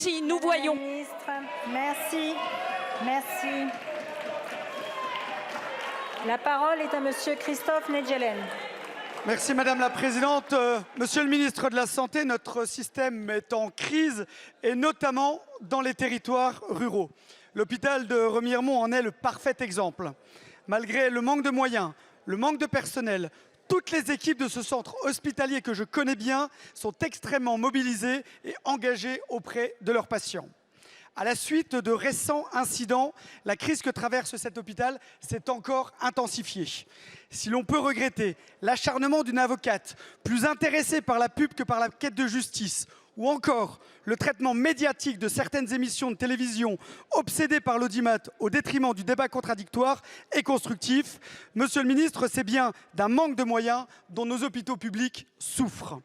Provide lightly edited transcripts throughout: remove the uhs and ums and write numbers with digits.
Si nous voyons. Madame la ministre, merci. Merci. La parole est à Monsieur Christophe Nedjelen. Merci Madame la Présidente. Monsieur le ministre de la Santé, notre système est en crise et notamment dans les territoires ruraux. L'hôpital de Remiremont en est le parfait exemple. Malgré le manque de moyens, le manque de personnel, toutes les équipes de ce centre hospitalier que je connais bien sont extrêmement mobilisées et engagées auprès de leurs patients. À la suite de récents incidents, la crise que traverse cet hôpital s'est encore intensifiée. Si l'on peut regretter l'acharnement d'une avocate plus intéressée par la pub que par la quête de justice, ou encore le traitement médiatique de certaines émissions de télévision obsédées par l'audimat au détriment du débat contradictoire et constructif, Monsieur le ministre, c'est bien d'un manque de moyens dont nos hôpitaux publics souffrent.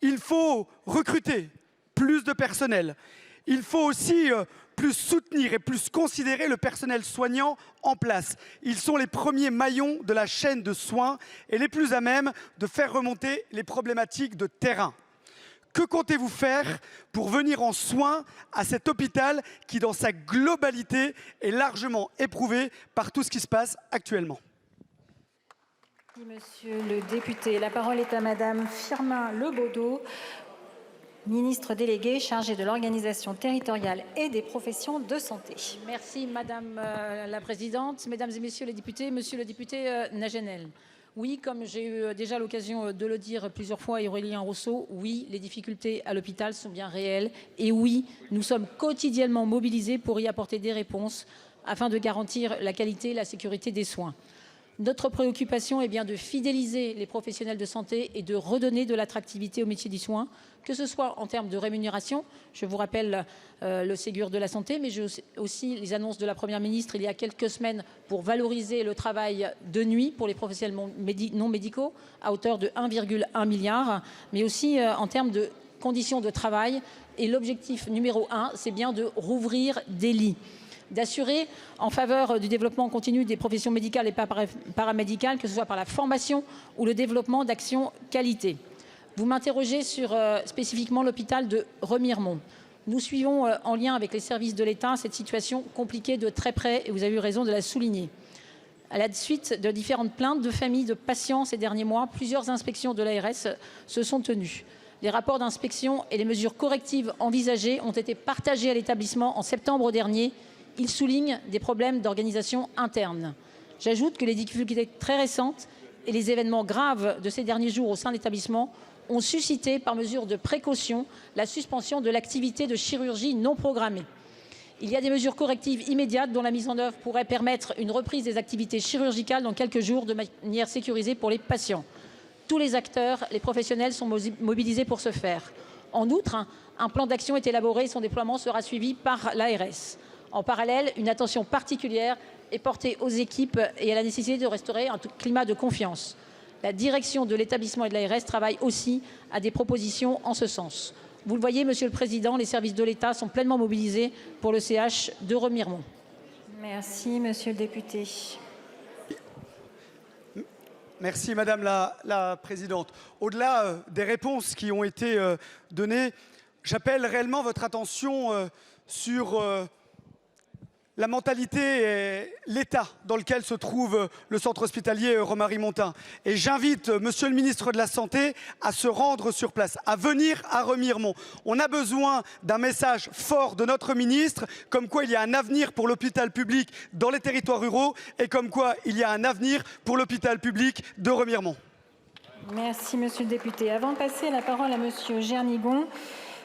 Il faut recruter plus de personnel. Il faut aussi plus soutenir et plus considérer le personnel soignant en place. Ils sont les premiers maillons de la chaîne de soins et les plus à même de faire remonter les problématiques de terrain. Que comptez-vous faire pour venir en soin à cet hôpital qui, dans sa globalité, est largement éprouvé par tout ce qui se passe actuellement? Monsieur le député, la parole est à Madame Firmin Lebaudot, ministre déléguée chargée de l'organisation territoriale et des professions de santé. Merci Madame la Présidente, Mesdames et Messieurs les députés, Monsieur le député Nagenel. Oui, comme j'ai eu déjà l'occasion de le dire plusieurs fois, et Aurélien Rousseau, oui, les difficultés à l'hôpital sont bien réelles. Et oui, nous sommes quotidiennement mobilisés pour y apporter des réponses afin de garantir la qualité et la sécurité des soins. Notre préoccupation est bien de fidéliser les professionnels de santé et de redonner de l'attractivité au métier du soin, que ce soit en termes de rémunération. Je vous rappelle le Ségur de la santé, mais j'ai aussi les annonces de la Première ministre il y a quelques semaines pour valoriser le travail de nuit pour les professionnels non médicaux à hauteur de 1,1 milliard, mais aussi en termes de conditions de travail. Et l'objectif numéro 1, c'est bien de rouvrir des lits, d'assurer en faveur du développement continu des professions médicales et paramédicales, que ce soit par la formation ou le développement d'actions qualité. Vous m'interrogez sur spécifiquement l'hôpital de Remiremont. Nous suivons en lien avec les services de l'État cette situation compliquée de très près et vous avez eu raison de la souligner. À la suite de différentes plaintes de familles de patients ces derniers mois, plusieurs inspections de l'ARS se sont tenues. Les rapports d'inspection et les mesures correctives envisagées ont été partagés à l'établissement en septembre dernier. Il souligne des problèmes d'organisation interne. J'ajoute que les difficultés très récentes et les événements graves de ces derniers jours au sein de l'établissement ont suscité, par mesure de précaution, la suspension de l'activité de chirurgie non programmée. Il y a des mesures correctives immédiates dont la mise en œuvre pourrait permettre une reprise des activités chirurgicales dans quelques jours de manière sécurisée pour les patients. Tous les acteurs, les professionnels sont mobilisés pour ce faire. En outre, un plan d'action est élaboré et son déploiement sera suivi par l'ARS. En parallèle, une attention particulière est portée aux équipes et à la nécessité de restaurer un climat de confiance. La direction de l'établissement et de l'ARS travaille aussi à des propositions en ce sens. Vous le voyez, Monsieur le Président, les services de l'État sont pleinement mobilisés pour le CH de Remiremont. Merci, Monsieur le député. Merci Madame la Présidente. Au-delà des réponses qui ont été données, j'appelle réellement votre attention sur la mentalité et l'état dans lequel se trouve le centre hospitalier Remary-Montin. Et j'invite Monsieur le ministre de la Santé à se rendre sur place, à venir à Remiremont. On a besoin d'un message fort de notre ministre, comme quoi il y a un avenir pour l'hôpital public dans les territoires ruraux et comme quoi il y a un avenir pour l'hôpital public de Remiremont. Merci, Monsieur le député. Avant de passer la parole à Monsieur Gernigon,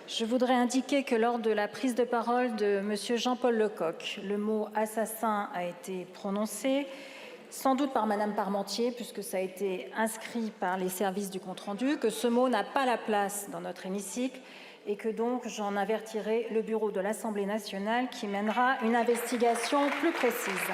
je voudrais indiquer que lors de la prise de parole de Monsieur Jean-Paul Lecoq, le mot « assassin » a été prononcé, sans doute par Madame Parmentier, puisque ça a été inscrit par les services du compte-rendu, que ce mot n'a pas la place dans notre hémicycle et que donc j'en avertirai le bureau de l'Assemblée nationale qui mènera une investigation plus précise.